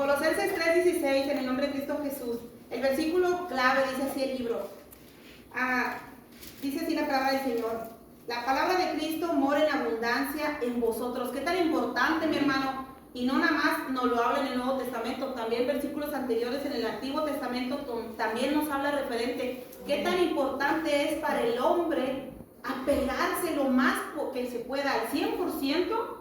Colosenses 3:16, en el nombre de Cristo Jesús. El versículo clave dice así el libro. Dice así la palabra del Señor. La palabra de Cristo mora en abundancia en vosotros. Qué tan importante, mi hermano. Y no nada más nos lo habla en el Nuevo Testamento, también versículos anteriores en el Antiguo Testamento también nos habla referente. Qué tan importante es para el hombre apegarse lo más que se pueda al 100%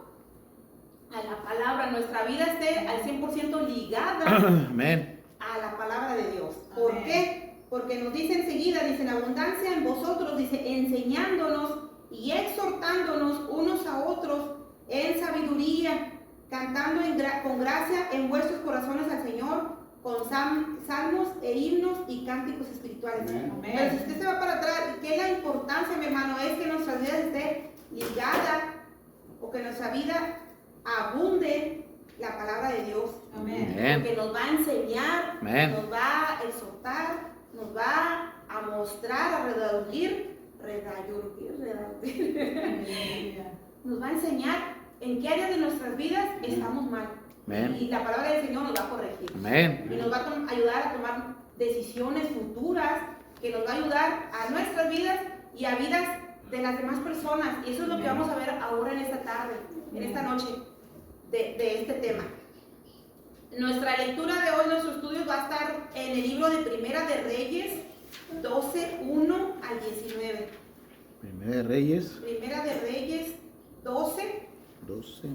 a la palabra. Nuestra vida esté al 100% ligada Amén. a la palabra de Dios. ¿Por qué? Porque nos dice enseguida, dice en abundancia en vosotros, dice enseñándonos y exhortándonos unos a otros en sabiduría, cantando con gracia en vuestros corazones al Señor, con salmos e himnos y cánticos espirituales. Amén. Pero si usted se va para atrás, ¿qué es la importancia, mi hermano? Es que nuestra vida esté ligada, o que nuestra vida abunde la palabra de Dios. Amén. Porque nos va a enseñar, Amén. nos va a exhortar, nos va a mostrar, a redarguir, nos va a enseñar en qué área de nuestras vidas estamos mal. Amén. Y la palabra del Señor nos va a corregir. Amén. Y nos va a ayudar a tomar decisiones futuras, que nos va a ayudar a nuestras vidas y a vidas de las demás personas. Y eso es lo que vamos a ver ahora en esta tarde, en esta noche, de este tema. Nuestra lectura de hoy, nuestro estudio va a estar en el libro de Primera de Reyes 12, 1 al 19. Primera de Reyes Primera de Reyes 12, 12.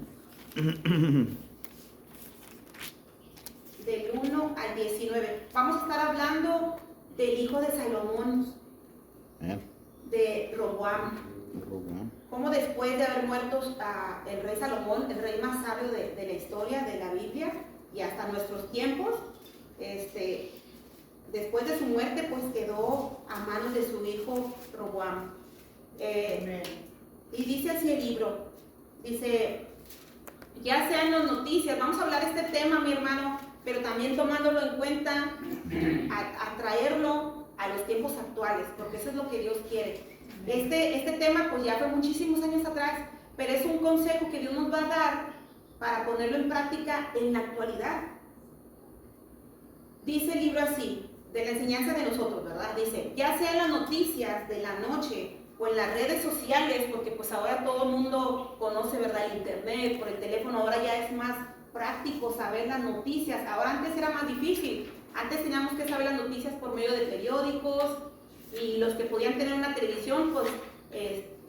del 1 al 19. Vamos a estar hablando del hijo de Salomón, Amén. de Roboam. Roboam. Cómo después de haber muerto el rey Salomón, el rey más sabio de la historia de la Biblia y hasta nuestros tiempos, después de su muerte, pues quedó a manos de su hijo Roboam. Y dice así el libro, dice, ya sea en las noticias, vamos a hablar de este tema, mi hermano, pero también tomándolo en cuenta, a traerlo a los tiempos actuales, porque eso es lo que Dios quiere. Este tema pues ya fue muchísimos años atrás, pero es un consejo que Dios nos va a dar para ponerlo en práctica en la actualidad. Dice el libro así, de la enseñanza de nosotros, ¿verdad? Dice, ya sea en las noticias de la noche o en las redes sociales, porque pues ahora todo el mundo conoce, ¿verdad? El internet, por el teléfono, ahora ya es más práctico saber las noticias. Ahora antes era más difícil, antes teníamos que saber las noticias por medio de periódicos, y los que podían tener una televisión, pues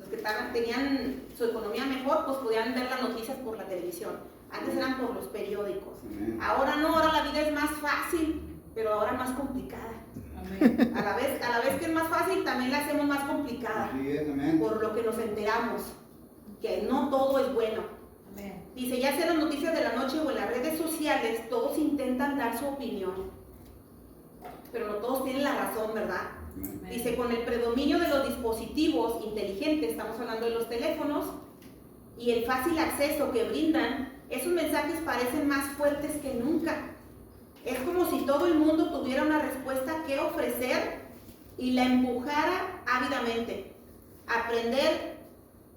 los que tenían su economía mejor, pues podían ver las noticias por la televisión. Antes eran por los periódicos. Ahora no, ahora la vida es más fácil, pero ahora más complicada. Amén. A la vez que es más fácil, también la hacemos más complicada. Así es, amén. Por lo que nos enteramos, que no todo es bueno. Amén. Dice, ya sea en las noticias de la noche o en las redes sociales, todos intentan dar su opinión, pero no todos tienen la razón, ¿verdad? Amén. Dice, con el predominio de los dispositivos inteligentes, estamos hablando de los teléfonos, y el fácil acceso que brindan, esos mensajes parecen más fuertes que nunca. Es como si todo el mundo tuviera una respuesta que ofrecer y la empujara ávidamente. Aprender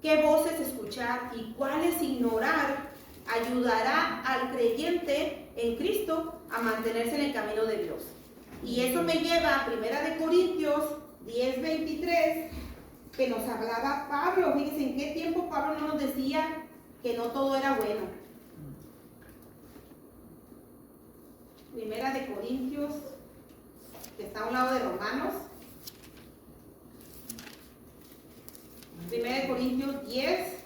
qué voces escuchar y cuáles ignorar ayudará al creyente en Cristo a mantenerse en el camino de Dios. Y eso me lleva a 1 Corintios 10:23, que nos hablaba Pablo. Fíjense en qué tiempo Pablo no nos decía que no todo era bueno. 1 Corintios, que está a un lado de Romanos. 1 Corintios 10.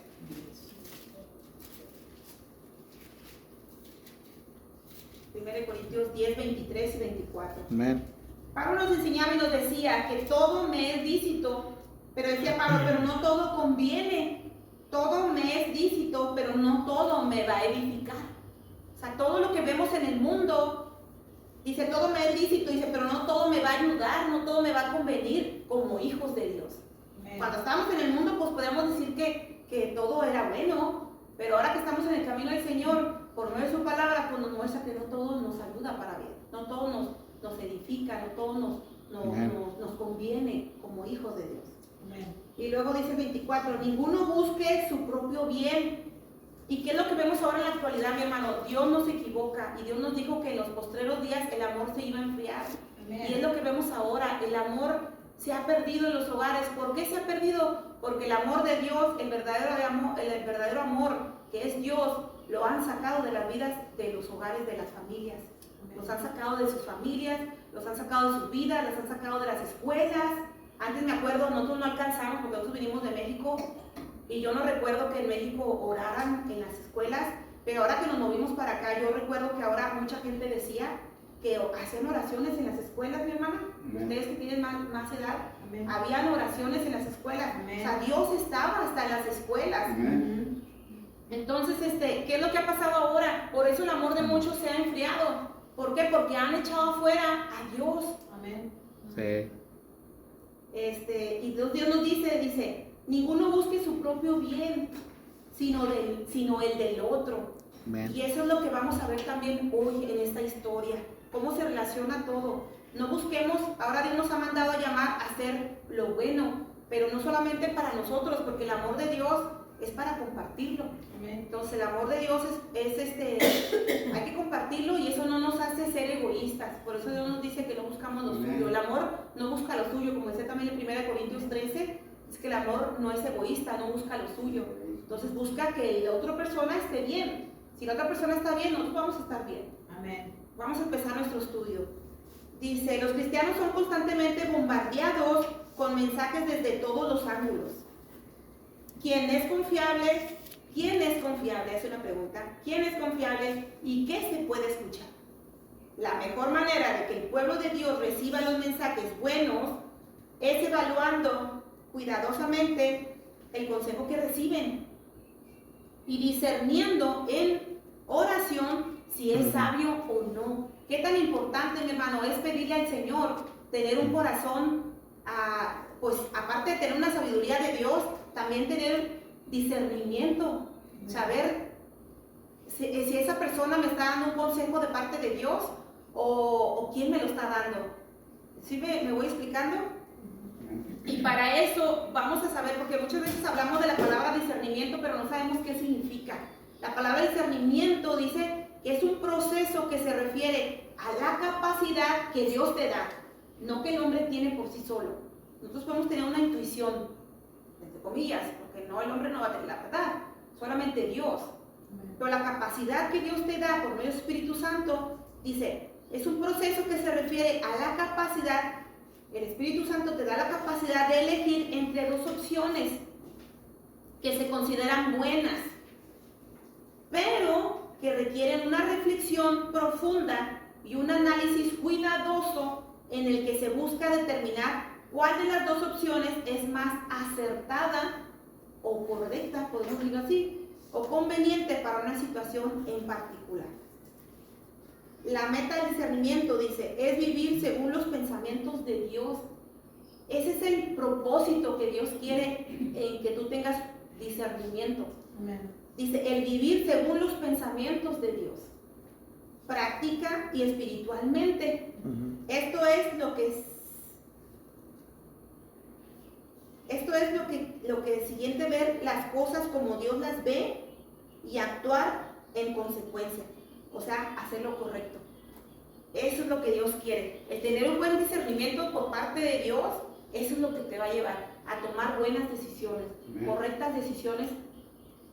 Corintios 10, 23 y 24. Amén. Pablo nos enseñaba y nos decía que todo me es lícito, pero decía Pablo, pero no todo conviene. Todo me es lícito, pero no todo me va a edificar. O sea, todo lo que vemos en el mundo, dice, todo me es lícito, dice, pero no todo me va a ayudar, no todo me va a convenir como hijos de Dios. Amén. Cuando estábamos en el mundo, pues podíamos decir que todo era bueno, pero ahora que estamos en el camino del Señor, por medio de su palabra, pues nos muestra que no todo nos ayuda para bien, no todo nos edifica, no todo nos conviene como hijos de Dios. Amén. Y luego dice 24, ninguno busque su propio bien, ¿Y qué es lo que vemos ahora en la actualidad, mi hermano? Dios no se equivoca y Dios nos dijo que en los postreros días el amor se iba a enfriar. Amén. Y es lo que vemos ahora, el amor se ha perdido en los hogares. ¿Por qué se ha perdido? Porque el amor de Dios, el verdadero amor que es Dios, lo han sacado de las vidas de los hogares, de las familias. Amén. Los han sacado de sus familias, los han sacado de sus vidas, los han sacado de las escuelas. Antes me acuerdo, nosotros no alcanzamos porque nosotros vinimos de México y yo no recuerdo que en México oraran en las escuelas, pero ahora que nos movimos para acá, yo recuerdo que ahora mucha gente decía que hacían oraciones en las escuelas, mi hermana. Amén. Ustedes que tienen más edad, amén, habían oraciones en las escuelas. Amén. O sea, Dios estaba hasta en las escuelas. Amén. Entonces, ¿qué es lo que ha pasado ahora? Por eso el amor de muchos se ha enfriado. ¿Por qué? Porque han echado afuera a Dios. Amén. Sí. Y Dios nos dice, ninguno busque su propio bien, sino el del otro. Amén. Y eso es lo que vamos a ver también hoy en esta historia. Cómo se relaciona todo. No busquemos, ahora Dios nos ha mandado a llamar a hacer lo bueno, pero no solamente para nosotros, porque el amor de Dios es para compartirlo. Amén. Entonces el amor de Dios hay que compartirlo y eso no nos hace ser egoístas. Por eso Dios nos dice que no buscamos lo suyo. El amor no busca lo suyo, como dice también en 1 Corintios 13, es que el amor no es egoísta, no busca lo suyo. Entonces busca que la otra persona esté bien. Si la otra persona está bien, nosotros vamos a estar bien. Amén. Vamos a empezar nuestro estudio. Dice, los cristianos son constantemente bombardeados con mensajes desde todos los ángulos. ¿Quién es confiable? ¿Quién es confiable? Es una pregunta. ¿Quién es confiable y qué se puede escuchar? La mejor manera de que el pueblo de Dios reciba los mensajes buenos es evaluando cuidadosamente el consejo que reciben y discerniendo en oración si es sabio o no. ¿Qué tan importante, mi hermano, es pedirle al Señor tener un corazón, pues aparte de tener una sabiduría de Dios, también tener discernimiento, saber si esa persona me está dando un consejo de parte de Dios o quién me lo está dando? ¿Sí me voy explicando? Y para eso vamos a saber, porque muchas veces hablamos de la palabra discernimiento, pero no sabemos qué significa. La palabra discernimiento dice que es un proceso que se refiere a la capacidad que Dios te da, no que el hombre tiene por sí solo. Nosotros podemos tener una intuición, entre comillas, porque no, el hombre no va a tener la verdad, solamente Dios. Pero la capacidad que Dios te da por medio del Espíritu Santo, dice, es un proceso que se refiere a la capacidad. El Espíritu Santo te da la capacidad de elegir entre dos opciones que se consideran buenas, pero que requieren una reflexión profunda y un análisis cuidadoso en el que se busca determinar cuál de las dos opciones es más acertada o correcta, podemos decirlo así, o conveniente para una situación en particular. La meta del discernimiento, dice, es vivir según los pensamientos de Dios. Ese es el propósito que Dios quiere en que tú tengas discernimiento. Amén. Dice, el vivir según los pensamientos de Dios. Práctica y espiritualmente. Esto es lo que siguiente, ver las cosas como Dios las ve y actuar en consecuencia. O sea, hacer lo correcto. Eso es lo que Dios quiere. El tener un buen discernimiento por parte de Dios, eso es lo que te va a llevar a tomar buenas decisiones, correctas decisiones,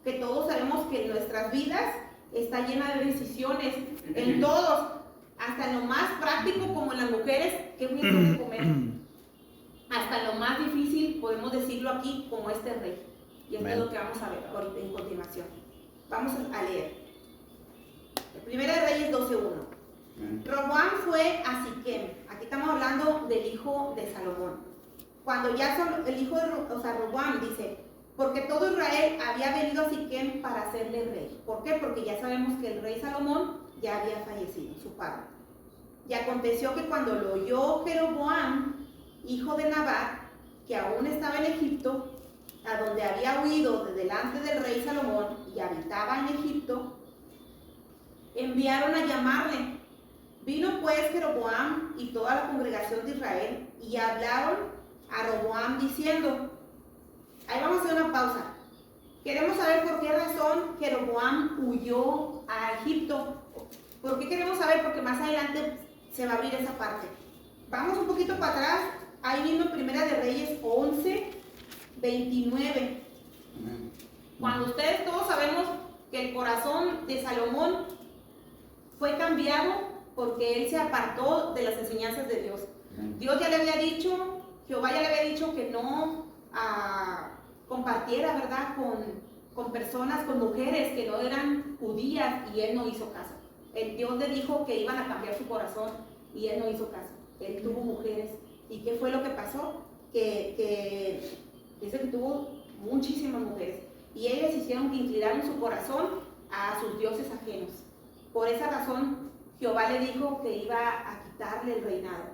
que todos sabemos que en nuestras vidas está llena de decisiones, en todos, hasta en lo más práctico como en las mujeres, que voy a hacer de comer, hasta lo más difícil, podemos decirlo aquí, como este rey. Y esto es lo que vamos a ver ahorita en continuación. Vamos a leer. Primera de Reyes 12:1. Roboam fue a Siquem. Aquí estamos hablando del hijo de Salomón. Cuando ya el hijo de Roboam dice, porque todo Israel había venido a Siquem para hacerle rey. ¿Por qué? Porque ya sabemos que el rey Salomón ya había fallecido, su padre. Y aconteció que cuando lo oyó Jeroboam, hijo de Nabat, que aún estaba en Egipto, a donde había huido de delante del rey Salomón y habitaba en Egipto, enviaron a llamarle. Vino pues Jeroboam y toda la congregación de Israel y hablaron a Roboam diciendo, ahí vamos a hacer una pausa. Queremos saber por qué razón Jeroboam huyó a Egipto. ¿Por qué queremos saber? Porque más adelante se va a abrir esa parte. Vamos un poquito para atrás. Ahí mismo en Primera de Reyes 11, 29. Cuando ustedes todos sabemos que el corazón de Salomón fue cambiado porque él se apartó de las enseñanzas de Dios. Dios ya le había dicho, Jehová ya le había dicho que no compartiera, ¿verdad?, con personas, con mujeres que no eran judías, y él no hizo caso. Dios le dijo que iban a cambiar su corazón y él no hizo caso. Él tuvo mujeres. ¿Y qué fue lo que pasó? Que dice que tuvo muchísimas mujeres y ellas hicieron que inclinaron su corazón a sus dioses ajenos. Por esa razón Jehová le dijo que iba a quitarle el reinado.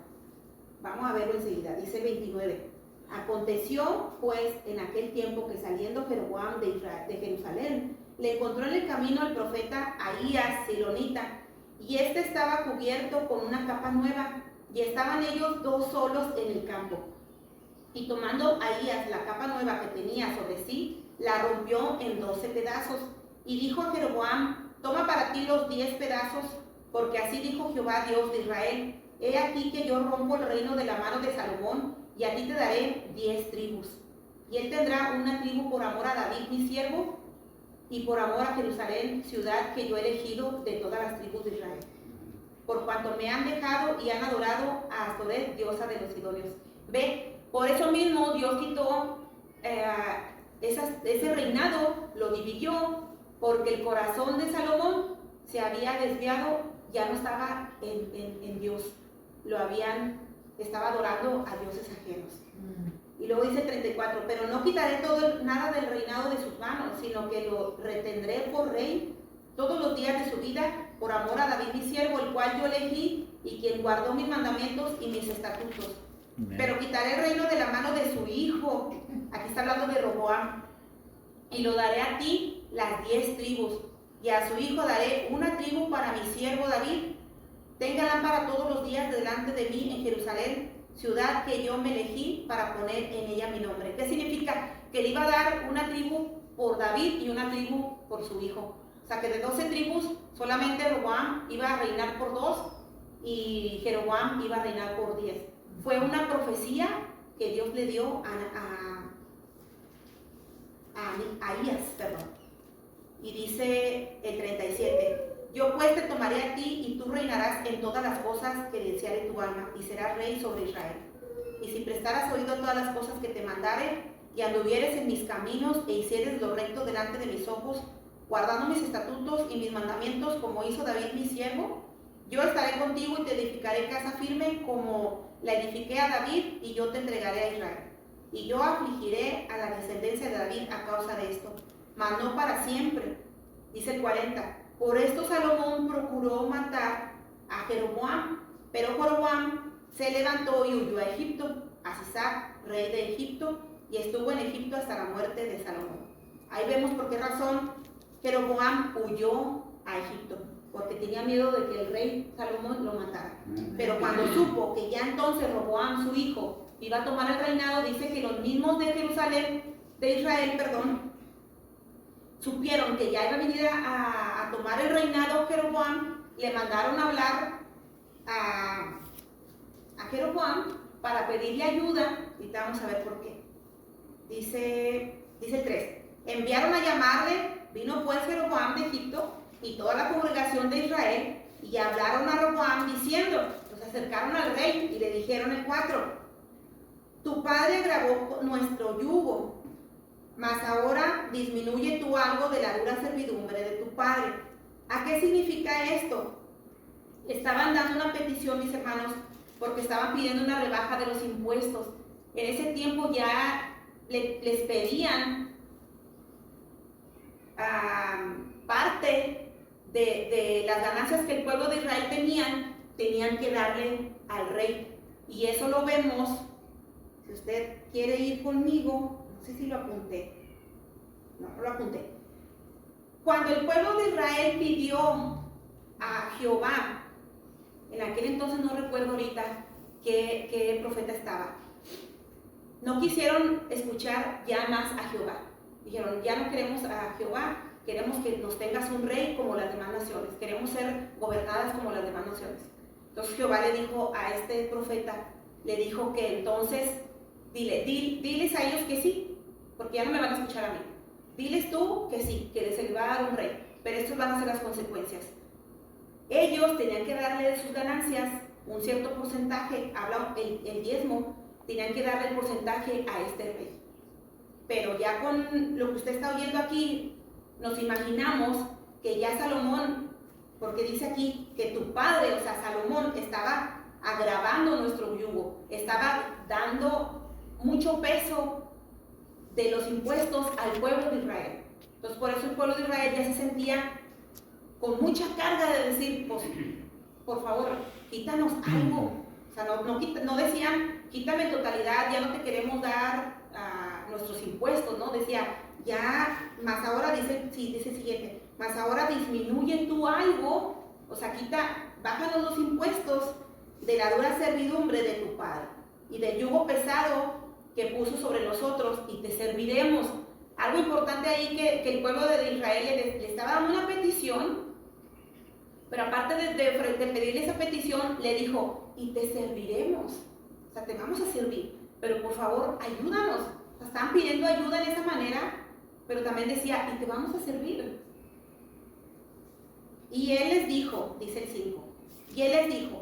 Vamos a verlo enseguida. Dice 29. Aconteció pues en aquel tiempo que saliendo Jeroboam de Jerusalén, le encontró en el camino al profeta Ahías silonita, y éste estaba cubierto con una capa nueva, y estaban ellos dos solos en el campo. Y tomando Ahías la capa nueva que tenía sobre sí, la rompió en 12 pedazos, y dijo a Jeroboam: toma para ti los 10 pedazos, porque así dijo Jehová Dios de Israel: he aquí que yo rompo el reino de la mano de Salomón, y a ti te daré 10 tribus. Y él tendrá una tribu por amor a David mi siervo, y por amor a Jerusalén, ciudad que yo he elegido de todas las tribus de Israel, por cuanto me han dejado y han adorado a Astoret, diosa de los sidonios. Ve, por eso mismo Dios quitó ese reinado, lo dividió, porque el corazón de Salomón se había desviado, ya no estaba en Dios, estaba adorando a dioses ajenos. Y luego dice 34, pero no quitaré nada del reinado de sus manos, sino que lo retendré por rey todos los días de su vida, por amor a David mi siervo, el cual yo elegí, y quien guardó mis mandamientos y mis estatutos. Pero quitaré el reino de la mano de su hijo, aquí está hablando de Roboam, y lo daré a ti las 10 tribus, y a su hijo daré una tribu para mi siervo David. Tenga lámpara todos los días delante de mí en Jerusalén, ciudad que yo me elegí para poner en ella mi nombre. ¿Qué significa? Que le iba a dar una tribu por David y una tribu por su hijo. O sea que de 12 tribus solamente Roboam iba a reinar por 2 y Jeroboam iba a reinar por 10. Fue una profecía que Dios le dio a Ahías, perdón. Y dice el 37. Yo pues te tomaré a ti, y tú reinarás en todas las cosas que deseare tu alma, y serás rey sobre Israel. Y si prestaras oído a todas las cosas que te mandare, y anduvieres en mis caminos, e hicieres lo recto delante de mis ojos, guardando mis estatutos y mis mandamientos, como hizo David mi siervo, yo estaré contigo y te edificaré casa firme, como la edifiqué a David, y yo te entregaré a Israel. Y yo afligiré a la descendencia de David a causa de esto, mas no para siempre. Dice el 40. Por esto Salomón procuró matar a Jeroboam, pero Jeroboam se levantó y huyó a Egipto, a Sisac, rey de Egipto, y estuvo en Egipto hasta la muerte de Salomón. Ahí vemos por qué razón Jeroboam huyó a Egipto, porque tenía miedo de que el rey Salomón lo matara. Pero cuando supo que ya entonces Roboam, su hijo, iba a tomar el reinado, dice que los mismos de Israel, supieron que ya iba a venir a tomar el reinado Jeroboam, le mandaron a hablar a Jeroboam para pedirle ayuda, y vamos a ver por qué. Dice 3, enviaron a llamarle, vino pues Jeroboam de Egipto y toda la congregación de Israel, y hablaron a Roboam diciendo, se acercaron al rey y le dijeron el 4, tu padre agravó nuestro yugo, mas ahora disminuye tú algo de la dura servidumbre de tu padre. ¿A qué significa esto? Estaban dando una petición, mis hermanos, porque estaban pidiendo una rebaja de los impuestos. En ese tiempo ya les pedían parte de las ganancias que el pueblo de Israel tenían que darle al rey. Y eso lo vemos, si usted quiere ir conmigo, no sé si lo apunté. No lo apunté. Cuando el pueblo de Israel pidió a Jehová, en aquel entonces no recuerdo ahorita qué profeta estaba, no quisieron escuchar ya más a Jehová. Dijeron, ya no queremos a Jehová, queremos que nos tengas un rey como las demás naciones, queremos ser gobernadas como las demás naciones. Entonces Jehová le dijo a este profeta, le dijo que entonces, diles a ellos que sí, porque ya no me van a escuchar a mí. Diles tú que sí, que se les va a dar un rey, pero estas van a ser las consecuencias. Ellos tenían que darle de sus ganancias un cierto porcentaje, habla el diezmo, tenían que darle el porcentaje a este rey. Pero ya con lo que usted está oyendo aquí, nos imaginamos que ya Salomón, porque dice aquí que tu padre, o sea, Salomón, estaba agravando nuestro yugo, estaba dando mucho peso de los impuestos al pueblo de Israel. Entonces, por eso el pueblo de Israel ya se sentía con mucha carga de decir, pues, por favor, quítanos algo. O sea, no decían, quítame en totalidad, ya no te queremos dar nuestros impuestos, ¿no? Decía, ya, más ahora, dice el siguiente, más ahora disminuye tú algo, o sea, bájanos los impuestos de la dura servidumbre de tu padre y del yugo pesado que puso sobre nosotros y te serviremos. Algo importante ahí que el pueblo de Israel le estaba dando una petición, pero aparte de pedirle esa petición, le dijo, y te serviremos, o sea, te vamos a servir, pero por favor, ayúdanos. O sea, estaban pidiendo ayuda en esa manera, pero también decía, y te vamos a servir. Y él les dijo, dice el 5, y él les dijo,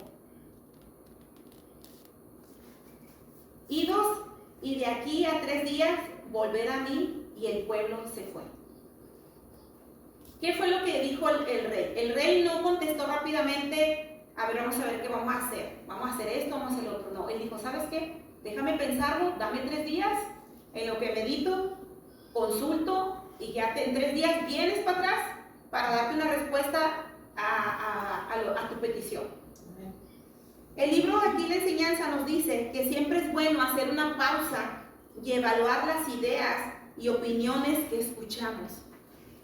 idos y de aquí a 3 días volver a mí, y el pueblo se fue. ¿Qué fue lo que dijo el rey? El rey no contestó rápidamente, a ver, vamos a ver qué vamos a hacer. Vamos a hacer esto, vamos a hacer lo otro. No, él dijo, ¿sabes qué? Déjame pensarlo, dame 3 días, en lo que medito, consulto, y ya en 3 días vienes para atrás para darte una respuesta a tu petición. El libro aquí de enseñanza nos dice que siempre es bueno hacer una pausa y evaluar las ideas y opiniones que escuchamos.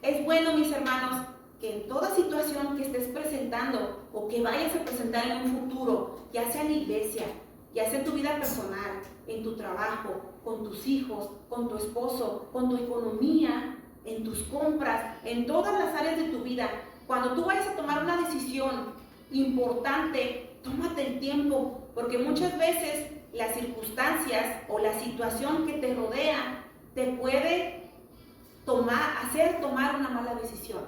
Es bueno, mis hermanos, que en toda situación que estés presentando o que vayas a presentar en un futuro, ya sea en la iglesia, ya sea en tu vida personal, en tu trabajo, con tus hijos, con tu esposo, con tu economía, en tus compras, en todas las áreas de tu vida, cuando tú vayas a tomar una decisión importante, tómate el tiempo, porque muchas veces las circunstancias o la situación que te rodea te puede hacer tomar una mala decisión.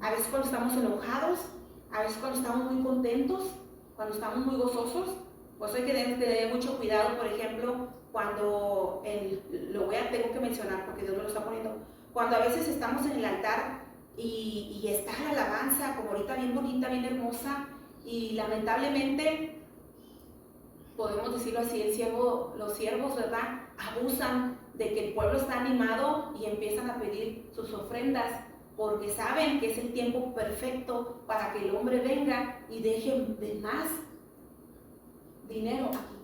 A veces cuando estamos enojados, a veces cuando estamos muy contentos, cuando estamos muy gozosos, pues hay que tener mucho cuidado. Por ejemplo, cuando tengo que mencionar porque Dios me lo está poniendo, cuando a veces estamos en el altar y está la alabanza como ahorita bien bonita, bien hermosa, y lamentablemente podemos decirlo así, los siervos, ¿verdad?, abusan de que el pueblo está animado y empiezan a pedir sus ofrendas porque saben que es el tiempo perfecto para que el hombre venga y deje de más dinero aquí.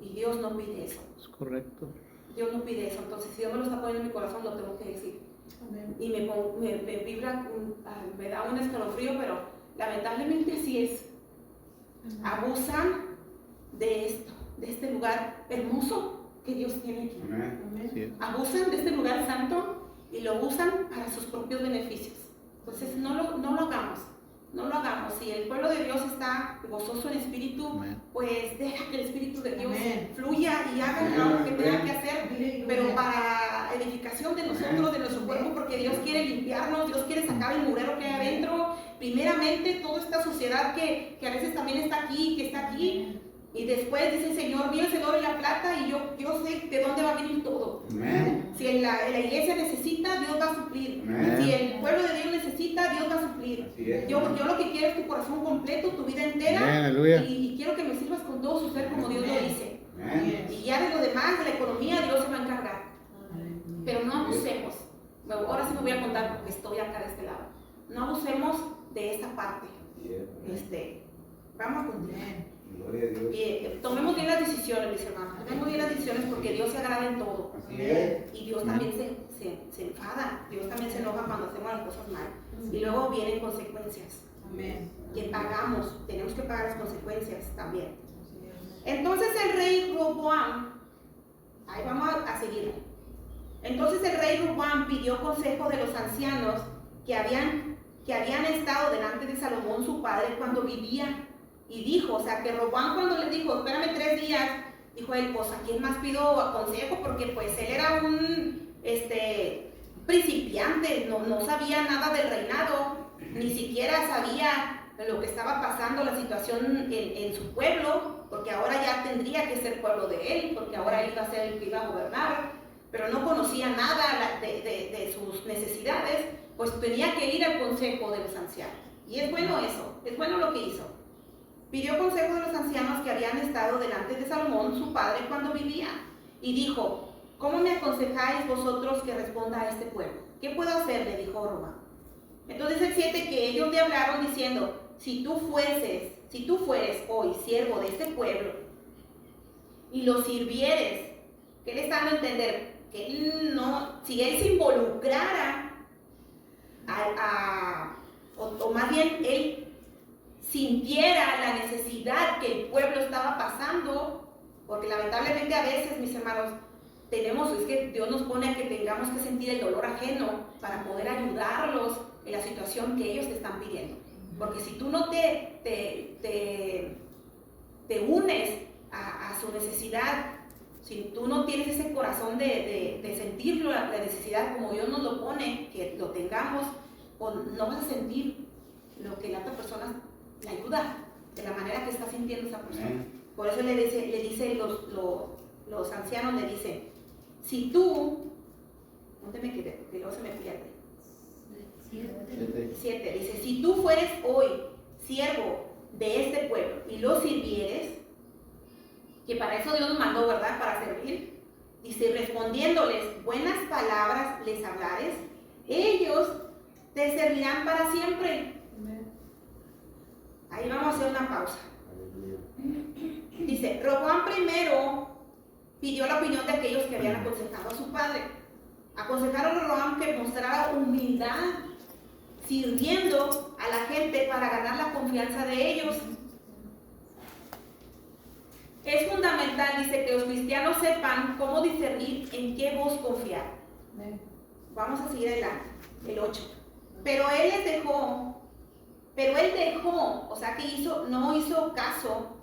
Y Dios no pide eso. Es correcto. Dios no pide eso. Entonces, si Dios me lo está poniendo en mi corazón, lo tengo que decir. Amén. Y me vibra, me da un escalofrío, pero lamentablemente así es. Amén. Abusan de esto, de este lugar hermoso que Dios tiene aquí. Amén. Sí. Abusan de este lugar santo y lo usan para sus propios beneficios. Entonces no lo hagamos, no lo hagamos. Si el pueblo de Dios está gozoso en espíritu, amén, pues deja que el Espíritu de Dios, amén, fluya y haga lo que tenga que hacer, pero para edificación de nosotros, de nuestro cuerpo, porque Dios quiere limpiarnos, Dios quiere sacar el murero que hay adentro. Primeramente toda esta sociedad que a veces también está aquí, y después dice el Señor, mío es el oro y la plata, y yo sé de dónde va a venir todo. Amén. Si en la iglesia necesita, Dios va a suplir. Amén. Si el pueblo de Dios necesita, Dios va a suplir. Yo lo que quiero es tu corazón completo, tu vida entera. Amén, y quiero que me sirvas con todo su ser como Dios lo dice. Amén. Y ya de lo demás, de la economía, Dios se va a encargar. Amén. Pero no abusemos. Ahora sí me voy a contar porque estoy acá de este lado. No abusemos de esta parte. Vamos a continuar. Gloria a Dios. Tomemos bien las decisiones, mis hermanos. Tomemos bien las decisiones porque Dios se agrada en todo. Así es. Y Dios también se enfada. Dios también se enoja cuando hacemos las cosas mal. Y luego vienen consecuencias. Amén. Que pagamos. Tenemos que pagar las consecuencias también. Entonces el rey Roboam, ahí vamos a seguir. Entonces el rey Roboam pidió consejo de los ancianos que habían estado delante de Salomón su padre cuando vivía, y dijo, o sea, que Roboam cuando le dijo, espérame 3 días, dijo él, pues a quién más pido consejo, porque pues él era un principiante, no sabía nada del reinado, ni siquiera sabía lo que estaba pasando, la situación en su pueblo, porque ahora ya tendría que ser pueblo de él, porque ahora él iba a ser el que iba a gobernar, pero no conocía nada de sus necesidades, pues tenía que ir al consejo de los ancianos. Y es bueno eso, es bueno lo que hizo. Pidió consejo de los ancianos que habían estado delante de Salomón, su padre, cuando vivía, y dijo, ¿cómo me aconsejáis vosotros que responda a este pueblo? ¿Qué puedo hacer?, le dijo Roboam. Entonces el 7, que ellos le hablaron diciendo, si tú fueres hoy siervo de este pueblo y lo sirvieres, ¿qué le está dando a entender? Que él no, si él se involucrara o más bien él sintiera la necesidad que el pueblo estaba pasando, porque lamentablemente a veces, mis hermanos, es que Dios nos pone a que tengamos que sentir el dolor ajeno para poder ayudarlos en la situación que ellos te están pidiendo. Porque si tú no te unes a su necesidad, si tú no tienes ese corazón de sentirlo, la necesidad como Dios nos lo pone, que lo tengamos, pues no vas a sentir lo que la otra persona le ayuda, de la manera que está sintiendo esa persona. Por eso le dice los ancianos, le dicen, si tú, ¿dónde me quedé? Porque luego se me pierde. 7, dice, si tú fueres hoy siervo de este pueblo y lo sirvieres, que para eso Dios nos mandó, ¿verdad?, para servir, dice, respondiéndoles buenas palabras les hablares, ellos te servirán para siempre. Ahí vamos a hacer una pausa. Dice, Roboam primero pidió la opinión de aquellos que habían aconsejado a su padre. Aconsejaron a Roboam que mostrara humildad, sirviendo a la gente para ganar la confianza de ellos. Es fundamental, dice, que los cristianos sepan cómo discernir en qué voz confiar. Vamos a seguir adelante, el 8. Pero él dejó, o sea que no hizo caso,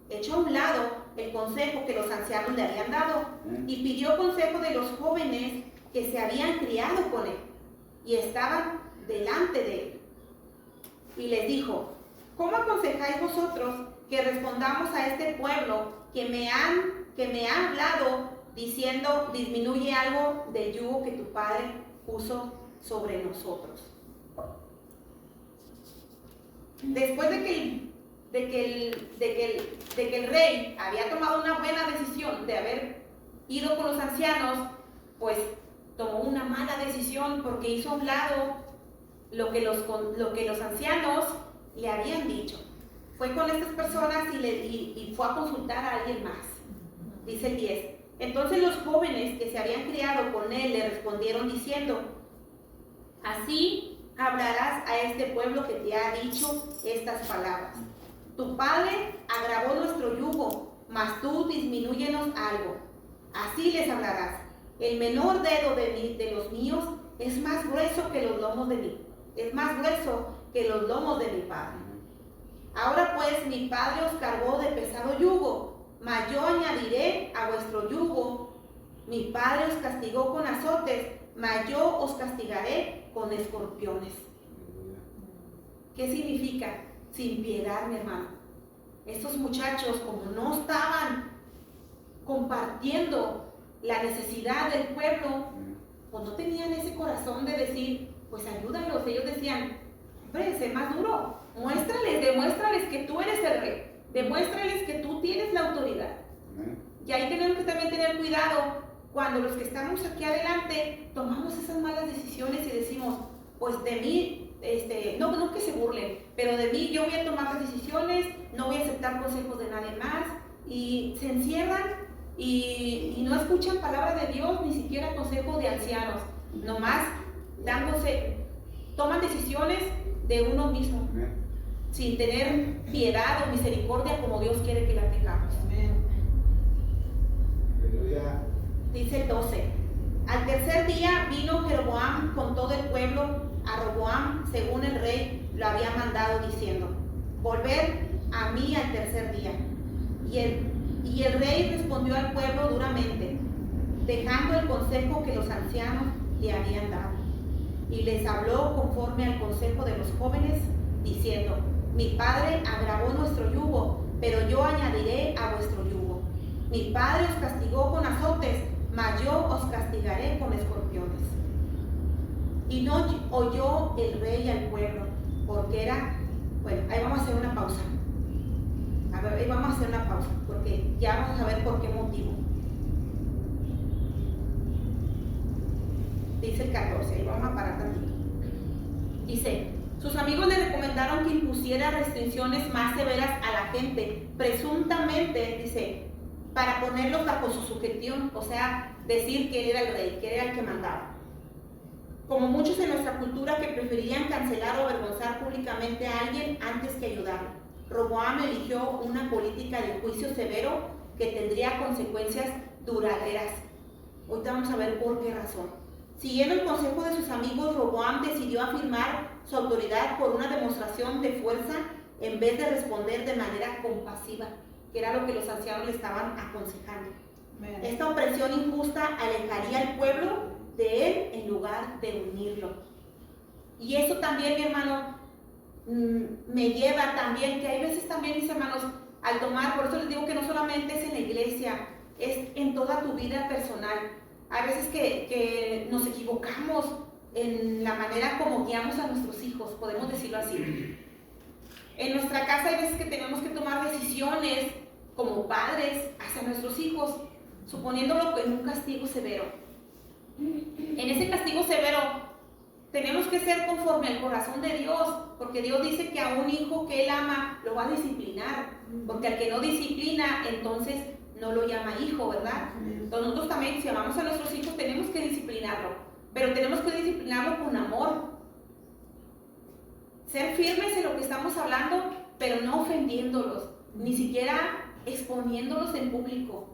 echó a un lado el consejo que los ancianos le habían dado y pidió consejo de los jóvenes que se habían criado con él y estaban delante de él. Y les dijo, ¿cómo aconsejáis vosotros que respondamos a este pueblo que me ha hablado diciendo, disminuye algo del yugo que tu padre puso sobre nosotros? Después de que el rey había tomado una buena decisión de haber ido con los ancianos, pues tomó una mala decisión porque hizo a un lado lo que los ancianos le habían dicho. Fue con estas personas y fue a consultar a alguien más. Dice el 10. Entonces los jóvenes que se habían criado con él le respondieron diciendo, así hablarás a este pueblo que te ha dicho estas palabras. Tu padre agravó nuestro yugo, mas tú disminúyenos algo. Así les hablarás. El menor dedo de los míos es más grueso que los lomos de mí. Es más grueso que los lomos de mi padre. Ahora pues mi padre os cargó de pesado yugo, mas yo añadiré a vuestro yugo. Mi padre os castigó con azotes, mas yo os castigaré con escorpiones. ¿Qué significa? Sin piedad, mi hermano. Estos muchachos, como no estaban compartiendo la necesidad del pueblo, pues no tenían ese corazón de decir, pues ayúdalos. Ellos decían, hombre, sé más duro, demuéstrales que tú eres el rey, demuéstrales que tú tienes la autoridad. Y ahí tenemos que también tener cuidado cuando los que estamos aquí adelante tomamos esas malas decisiones y decimos, pues de mí, no que se burlen, pero de mí yo voy a tomar las decisiones, no voy a aceptar consejos de nadie más, y se encierran y no escuchan palabra de Dios, ni siquiera consejo de ancianos, nomás toman decisiones de uno mismo, sin tener piedad o misericordia como Dios quiere que la tengamos. Dice el 12. Al tercer día vino Jeroboam con todo el pueblo a Roboam, según el rey lo había mandado, diciendo: volved a mí al tercer día. Y el rey respondió al pueblo duramente, dejando el consejo que los ancianos le habían dado. Y les habló conforme al consejo de los jóvenes, diciendo: mi padre agravó nuestro yugo, pero yo añadiré a vuestro yugo. Mi padre os castigó con azotes, mas yo os castigaré con escorpiones. Y no oyó el rey al pueblo, porque era... Bueno, ahí vamos a hacer una pausa. A ver, ahí vamos a hacer una pausa, porque ya vamos a ver por qué motivo. Dice el 14, ahí vamos a parar tantito. Dice: sus amigos le recomendaron que impusiera restricciones más severas a la gente, presuntamente, dice, para ponerlos bajo su sujeción, o sea, decir que él era el rey, que él era el que mandaba. Como muchos en nuestra cultura que preferirían cancelar o avergonzar públicamente a alguien antes que ayudarlo, Roboam eligió una política de juicio severo que tendría consecuencias duraderas. Ahorita vamos a ver por qué razón. Siguiendo el consejo de sus amigos, Roboam decidió afirmar su autoridad por una demostración de fuerza en vez de responder de manera compasiva, que era lo que los ancianos le estaban aconsejando. Esta opresión injusta alejaría al pueblo de él en lugar de unirlo. Y eso también, mi hermano, me lleva también, que hay veces también, mis hermanos, al tomar, por eso les digo que no solamente es en la iglesia, es en toda tu vida personal. Hay veces que nos equivocamos en la manera como guiamos a nuestros hijos, podemos decirlo así. En nuestra casa hay veces que tenemos que tomar decisiones como padres hacia nuestros hijos, suponiéndolo en un castigo severo. En ese castigo severo tenemos que ser conforme al corazón de Dios, porque Dios dice que a un hijo que Él ama lo va a disciplinar, porque al que no disciplina, entonces no lo llama hijo, ¿verdad? Entonces nosotros también, si amamos a nuestros hijos, tenemos que disciplinarlo, pero tenemos que disciplinarlo con amor. Ser firmes en lo que estamos hablando, pero no ofendiéndolos, ni siquiera exponiéndolos en público.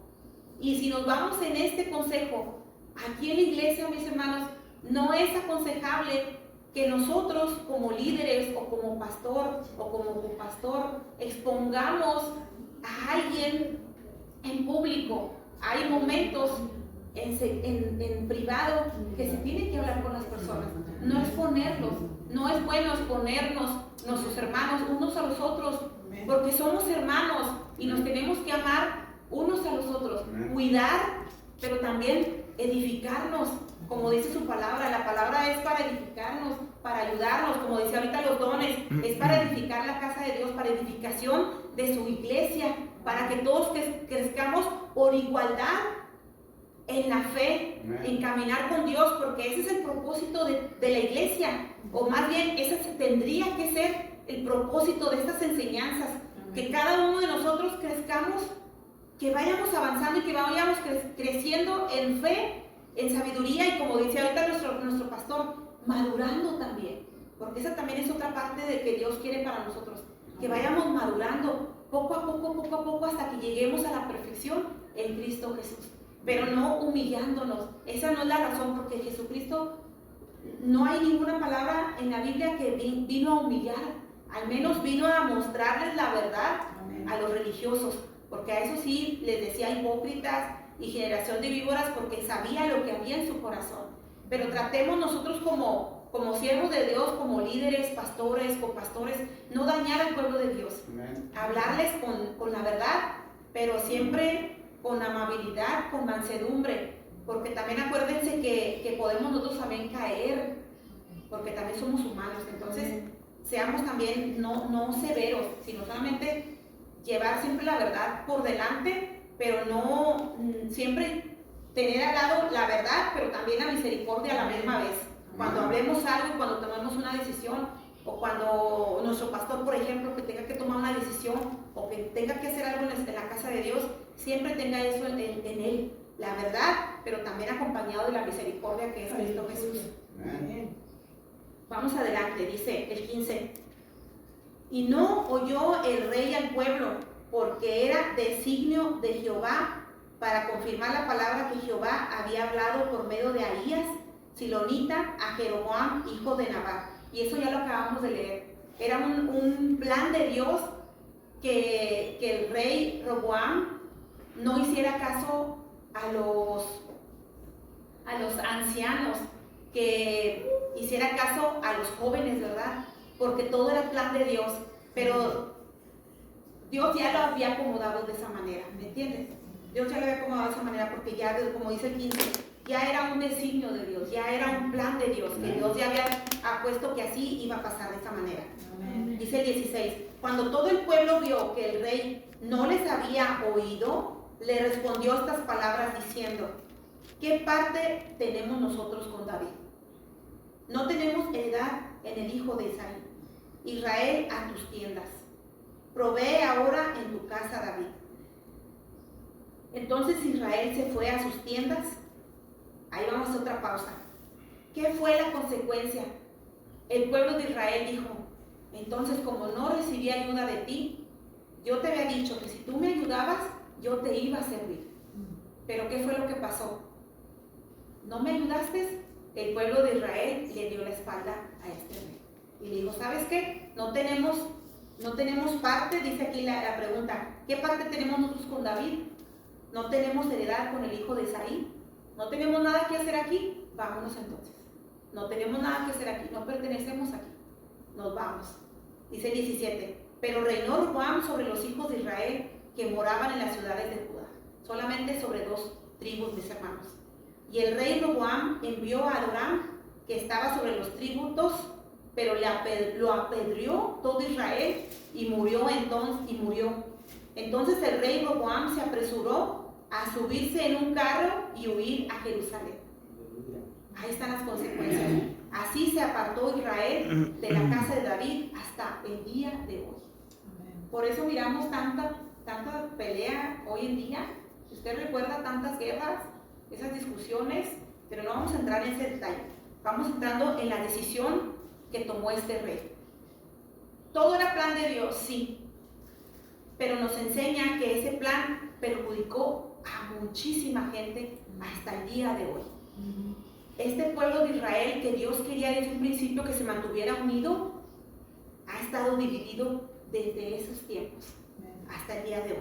Y si nos vamos en este consejo, aquí en la iglesia, mis hermanos, no es aconsejable que nosotros como líderes o como pastor o como copastor expongamos a alguien en público. Hay momentos en privado que se tiene que hablar con las personas, no exponerlos. No es bueno exponernos nuestros hermanos unos a los otros, porque somos hermanos y nos tenemos que amar unos a los otros, cuidar, pero también edificarnos, como dice su palabra. La palabra es para edificarnos, para ayudarnos, como decía ahorita los dones, es para edificar la casa de Dios, para edificación de su iglesia, para que todos crezcamos por igualdad en la fe, en caminar con Dios, porque ese es el propósito de la iglesia, o más bien ese tendría que ser el propósito de estas enseñanzas, que cada uno de nosotros crezcamos, que vayamos avanzando y que vayamos creciendo en fe, en sabiduría y, como decía ahorita nuestro pastor, madurando también, porque esa también es otra parte de que Dios quiere para nosotros, que vayamos madurando poco a poco hasta que lleguemos a la perfección en Cristo Jesús, pero no humillándonos. Esa no es la razón, porque Jesucristo, no hay ninguna palabra en la Biblia que vino a humillar, al menos vino a mostrarles la verdad a los religiosos, porque a eso sí les decía hipócritas y generación de víboras, porque sabía lo que había en su corazón. Pero tratemos nosotros como siervos de Dios, como líderes, pastores, copastores, no dañar al pueblo de Dios. Hablarles con la verdad, pero siempre con amabilidad, con mansedumbre, porque también acuérdense que podemos nosotros también caer, porque también somos humanos. Entonces seamos también no severos, sino solamente llevar siempre la verdad por delante, pero no siempre tener al lado la verdad, pero también la misericordia a la misma vez. Cuando hablemos algo, cuando tomemos una decisión, o cuando nuestro pastor, por ejemplo, que tenga que tomar una decisión, o que tenga que hacer algo en la casa de Dios, siempre tenga eso en él, la verdad, pero también acompañado de la misericordia que es Cristo Jesús. Vamos adelante, dice el 15. Y no oyó el rey al pueblo, porque era designio de Jehová para confirmar la palabra que Jehová había hablado por medio de Ahías, silonita, a Jeroboam, hijo de Nabat. Y eso ya lo acabamos de leer. Era un plan de Dios que el rey Roboam no hiciera caso a los ancianos, que hiciera caso a los jóvenes, ¿verdad? Porque todo era plan de Dios, pero Dios ya lo había acomodado de esa manera, ¿me entiendes? Dios ya lo había acomodado de esa manera porque ya, como dice el 15, ya era un designio de Dios, ya era un plan de Dios, que Dios ya había puesto que así iba a pasar de esa manera. Amén. Dice el 16, cuando todo el pueblo vio que el rey no les había oído, le respondió estas palabras diciendo, ¿qué parte tenemos nosotros con David? No tenemos heredad en el hijo de Isaí. Israel, a tus tiendas. Provee ahora en tu casa, David. Entonces Israel se fue a sus tiendas. Ahí vamos a otra pausa. ¿Qué fue la consecuencia? El pueblo de Israel dijo, entonces como no recibí ayuda de ti, yo te había dicho que si tú me ayudabas, yo te iba a servir. Pero ¿qué fue lo que pasó? ¿No me ayudaste? El pueblo de Israel le dio la espalda a este rey. Y le dijo, ¿sabes qué? No tenemos parte, dice aquí la pregunta, ¿qué parte tenemos nosotros con David? ¿No tenemos heredad con el hijo de Isaí? ¿No tenemos nada que hacer aquí? Vámonos entonces. No tenemos nada que hacer aquí, no pertenecemos aquí. Nos vamos. Dice 17, pero reinó Roboam sobre los hijos de Israel que moraban en las ciudades de Judá, solamente sobre 2 tribus, mis hermanos. Y el rey Roboam envió a Adoram, que estaba sobre los tributos, pero lo apedreó todo Israel y murió entonces. Entonces el rey Roboam se apresuró a subirse en un carro y huir a Jerusalén. Ahí están las consecuencias. Así se apartó Israel de la casa de David hasta el día de hoy. Por eso miramos tanta pelea hoy en día. Usted recuerda tantas guerras, esas discusiones, pero no vamos a entrar en ese detalle. Vamos entrando en la decisión que tomó este rey. Todo era plan de Dios, sí, pero nos enseña que ese plan perjudicó a muchísima gente hasta el día de hoy. Este pueblo de Israel, que Dios quería desde un principio que se mantuviera unido, ha estado dividido desde esos tiempos hasta el día de hoy.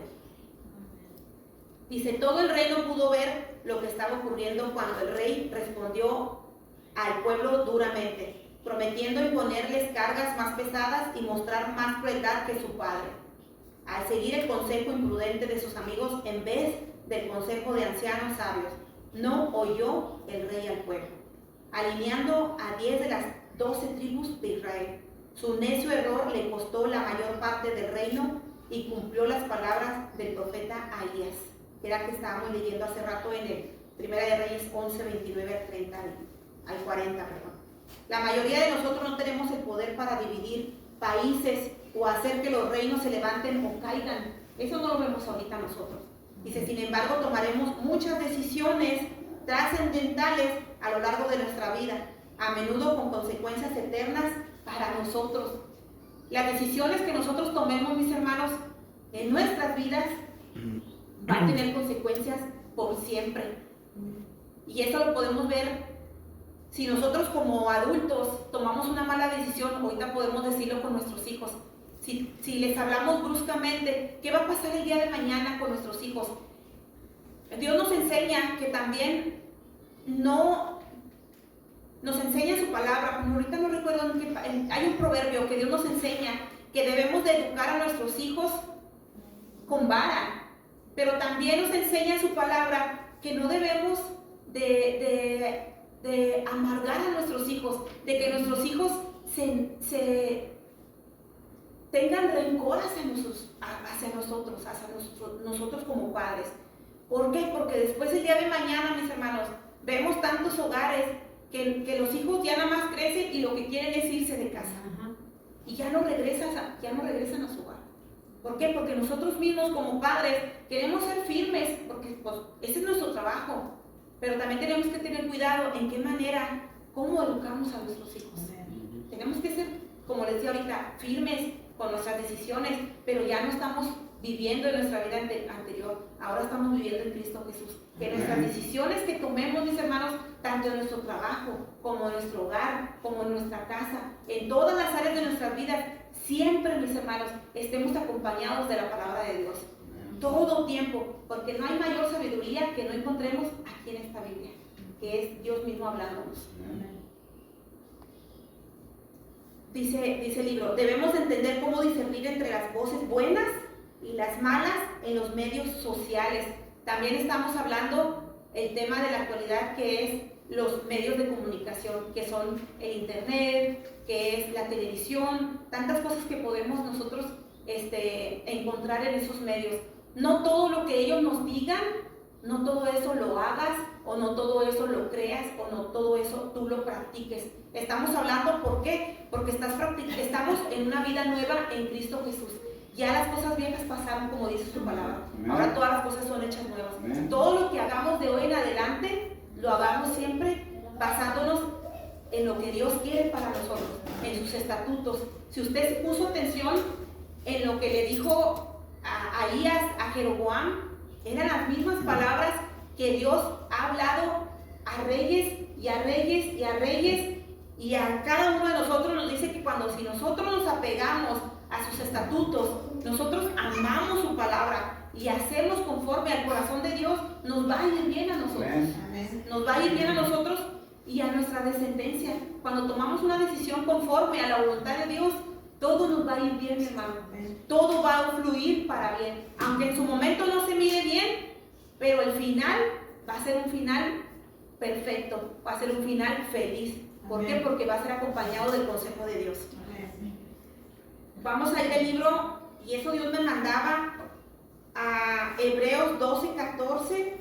Dice, todo el reino pudo ver lo que estaba ocurriendo cuando el rey respondió al pueblo duramente, prometiendo imponerles cargas más pesadas y mostrar más crueldad que su padre, al seguir el consejo imprudente de sus amigos en vez del consejo de ancianos sabios. No oyó el rey al pueblo, alineando a 10 de las 12 tribus de Israel. Su necio error le costó la mayor parte del reino y cumplió las palabras del profeta Ahías, que era que estábamos leyendo hace rato en el Primera de Reyes 11, 29 al 30 al 40, perdón. La mayoría de nosotros no tenemos el poder para dividir países o hacer que los reinos se levanten o caigan. Eso no lo vemos ahorita nosotros. Dice, sin embargo, tomaremos muchas decisiones trascendentales a lo largo de nuestra vida, a menudo con consecuencias eternas para nosotros. Las decisiones que nosotros tomemos, mis hermanos, en nuestras vidas, van a tener consecuencias por siempre. Y eso lo podemos ver si nosotros como adultos tomamos una mala decisión. Ahorita podemos decirlo con nuestros hijos. Si les hablamos bruscamente, ¿qué va a pasar el día de mañana con nuestros hijos? Dios nos enseña que también nos enseña su palabra. Como ahorita no recuerdo, hay un proverbio que Dios nos enseña que debemos de educar a nuestros hijos con vara, pero también nos enseña su palabra que no debemos de amargar a nuestros hijos, de que nuestros hijos se tengan rencor hacia nosotros como padres. ¿Por qué? Porque después el día de mañana, mis hermanos, vemos tantos hogares que los hijos ya nada más crecen y lo que quieren es irse de casa. Y ya no regresan a su hogar. ¿Por qué? Porque nosotros mismos como padres queremos ser firmes, porque pues, ese es nuestro trabajo. Pero también tenemos que tener cuidado en qué manera, cómo educamos a nuestros hijos. Tenemos que ser, como les decía ahorita, firmes con nuestras decisiones, pero ya no estamos viviendo en nuestra vida anterior, ahora estamos viviendo en Cristo Jesús. Que nuestras decisiones que tomemos, mis hermanos, tanto en nuestro trabajo, como en nuestro hogar, como en nuestra casa, en todas las áreas de nuestras vidas, siempre, mis hermanos, estemos acompañados de la palabra de Dios. Todo tiempo, porque no hay mayor sabiduría que no encontremos aquí en esta Biblia, que es Dios mismo hablándonos. Dice el libro, debemos entender cómo discernir entre las voces buenas y las malas en los medios sociales. También estamos hablando el tema de la actualidad, que es los medios de comunicación, que son el internet, que es la televisión, tantas cosas que podemos nosotros encontrar en esos medios. No todo lo que ellos nos digan, no todo eso lo hagas, o no todo eso lo creas, o no todo eso tú lo practiques. Estamos hablando, ¿por qué? Porque estamos en una vida nueva en Cristo Jesús. Ya las cosas viejas pasaron, como dice su palabra. Ahora todas las cosas son hechas nuevas. Todo lo que hagamos de hoy en adelante, lo hagamos siempre basándonos en lo que Dios quiere para nosotros, en sus estatutos. Si usted puso atención en lo que le dijo a Ahías, a Jeroboam, eran las mismas palabras que Dios ha hablado a reyes y a reyes y a reyes, y a cada uno de nosotros nos dice que si nosotros nos apegamos a sus estatutos, nosotros amamos su palabra y hacemos conforme al corazón de Dios, nos va a ir bien a nosotros. Nos va a ir bien a nosotros y a nuestra descendencia. Cuando tomamos una decisión conforme a la voluntad de Dios, todo nos va a ir bien, mi hermano. Todo va a fluir para bien. Aunque en su momento no se mire bien, pero el final va a ser un final perfecto, va a ser un final feliz. ¿Por qué? Porque va a ser acompañado del consejo de Dios. Vamos a ir al libro, y eso Dios me mandaba a Hebreos 12:14.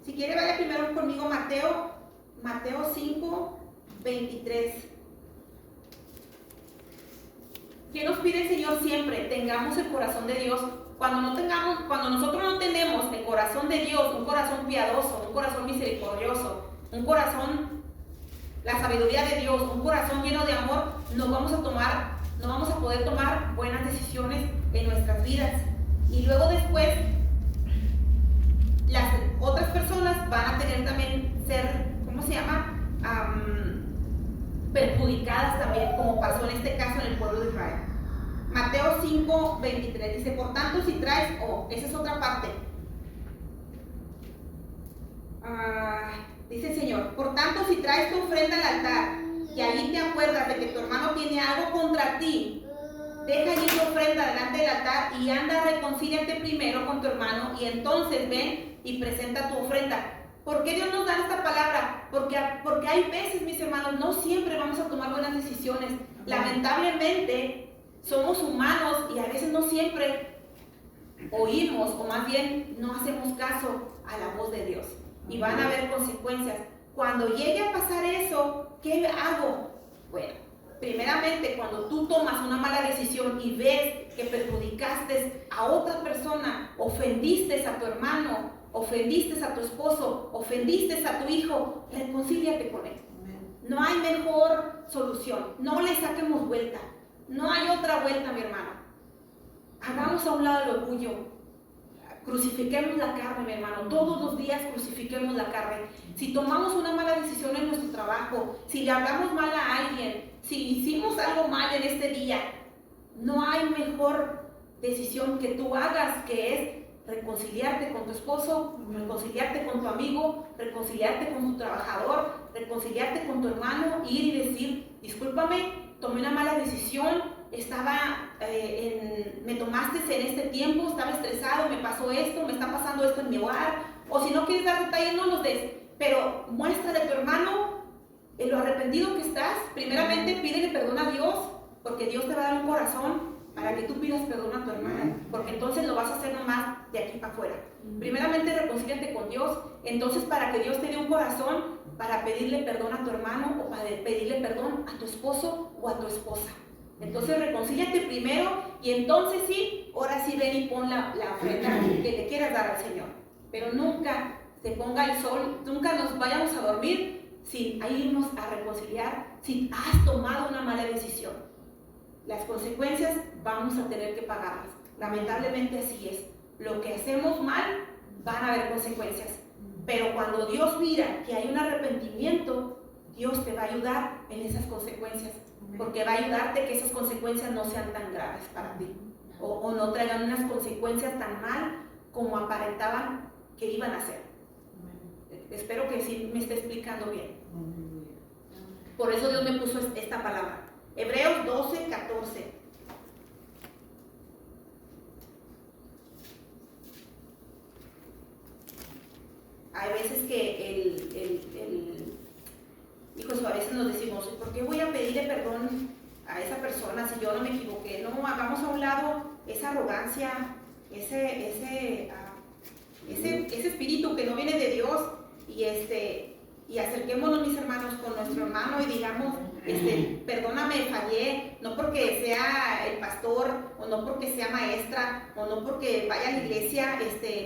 Si quiere, vaya primero conmigo Mateo 5:23. ¿Qué nos pide el Señor siempre? Tengamos el corazón de Dios. Cuando nosotros no tenemos el corazón de Dios, un corazón piadoso, un corazón misericordioso, un corazón, la sabiduría de Dios, un corazón lleno de amor, no vamos a poder tomar buenas decisiones en nuestras vidas. Y luego después, las otras personas van a tener también perjudicadas también, como pasó en este caso en el pueblo de Israel. Mateo 5:23 dice, por tanto si traes, esa es otra parte. Dice el Señor, por tanto si traes tu ofrenda al altar y allí te acuerdas de que tu hermano tiene algo contra ti, deja allí tu ofrenda delante del altar y anda, reconcíliate primero con tu hermano y entonces ven y presenta tu ofrenda. ¿Por qué Dios nos da esta palabra? Porque hay veces, mis hermanos, no siempre vamos a tomar buenas decisiones. Lamentablemente, somos humanos y a veces no siempre oímos, o más bien no hacemos caso a la voz de Dios. Y van a haber consecuencias. Cuando llegue a pasar eso, ¿qué hago? Bueno, primeramente, cuando tú tomas una mala decisión y ves que perjudicaste a otra persona, ofendiste a tu hermano, ofendiste a tu esposo, ofendiste a tu hijo, reconcíliate con él. No hay mejor solución. No le saquemos vuelta. No hay otra vuelta, mi hermano. Hagamos a un lado el orgullo. Crucifiquemos la carne, mi hermano. Todos los días crucifiquemos la carne. Si tomamos una mala decisión en nuestro trabajo, si le hablamos mal a alguien, si hicimos algo mal en este día, no hay mejor decisión que tú hagas, que es reconciliarte con tu esposo, reconciliarte con tu amigo, reconciliarte con tu trabajador, reconciliarte con tu hermano, ir y decir, discúlpame, tomé una mala decisión, me tomaste en este tiempo, estaba estresado, me pasó esto, me está pasando esto en mi hogar, o si no quieres dar detalles, no los des, pero muestra de tu hermano en lo arrepentido que estás. Primeramente pídele perdón a Dios, porque Dios te va a dar un corazón para que tú pidas perdón a tu hermano, porque entonces lo vas a hacer nomás de aquí para afuera. Primeramente reconcíliate con Dios, entonces para que Dios te dé un corazón para pedirle perdón a tu hermano o para pedirle perdón a tu esposo o a tu esposa. Entonces reconcíliate primero y entonces sí, ahora sí ven y pon la ofrenda que le quieras dar al Señor. Pero nunca se ponga el sol, nunca nos vayamos a dormir sin irnos a reconciliar, si has tomado una mala decisión. las consecuencias vamos a tener que pagarlas. Lamentablemente así es. Lo que hacemos mal, van a haber consecuencias. Pero cuando Dios mira que hay un arrepentimiento, Dios te va a ayudar en esas consecuencias. Porque va a ayudarte que esas consecuencias no sean tan graves para ti. O no traigan unas consecuencias tan mal como aparentaban que iban a ser. Espero que sí me esté explicando bien. Por eso Dios me puso esta palabra. Hebreos 12, 14. Hay veces que hijos, a veces nos decimos, ¿por qué voy a pedirle perdón a esa persona si yo no me equivoqué? No, hagamos a un lado esa arrogancia, ese espíritu que no viene de Dios y acerquémonos, mis hermanos, con nuestro hermano y digamos, perdóname, fallé, no porque sea el pastor o no porque sea maestra o no porque vaya a la iglesia,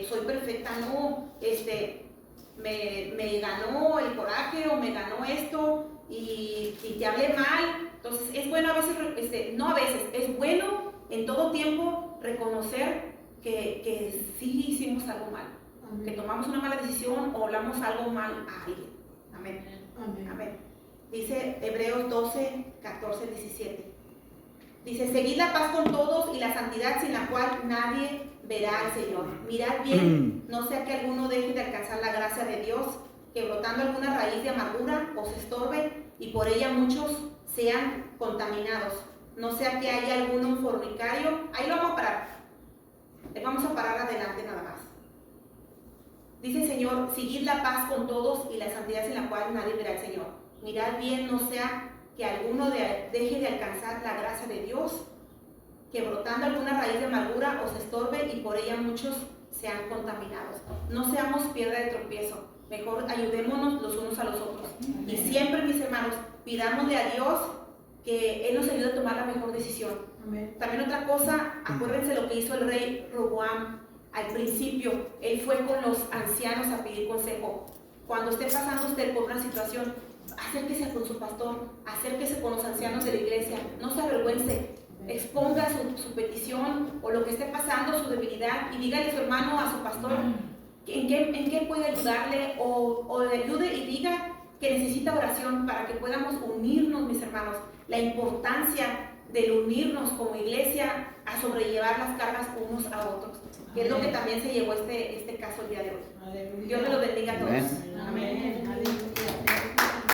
soy perfecta, no, me ganó el coraje o me ganó esto y te hablé mal. Entonces es bueno a veces, no a veces, es bueno en todo tiempo reconocer que sí hicimos algo mal, que tomamos una mala decisión o hablamos algo mal a alguien. Amén. Amén. Amén. Dice Hebreos 12, 14, 17. Dice, seguid la paz con todos y la santidad sin la cual nadie verá al Señor. Mirad bien, no sea que alguno deje de alcanzar la gracia de Dios, que brotando alguna raíz de amargura os estorbe y por ella muchos sean contaminados. No sea que haya alguno fornicario. Ahí lo vamos a parar. Vamos a parar adelante nada más. Dice el Señor, seguid la paz con todos y la santidad sin la cual nadie verá al Señor. Mirad bien, no sea que alguno deje de alcanzar la gracia de Dios, que brotando alguna raíz de amargura os estorbe y por ella muchos sean contaminados. No seamos piedra de tropiezo, mejor ayudémonos los unos a los otros. Y siempre, mis hermanos, pidámosle a Dios que Él nos ayude a tomar la mejor decisión. También otra cosa, acuérdense lo que hizo el rey Roboam al principio. Él fue con los ancianos a pedir consejo. Cuando esté pasando usted por una situación, acérquese con su pastor, acérquese con los ancianos de la iglesia, no se avergüence, exponga su petición o lo que esté pasando, su debilidad, y dígale a su hermano, a su pastor, en qué puede ayudarle, o le ayude y diga que necesita oración para que podamos unirnos, mis hermanos. La importancia del unirnos como iglesia a sobrellevar las cargas unos a otros, que es lo que también se llevó este caso el día de hoy. Dios me lo bendiga a todos. Amén. Amén. Aleluya.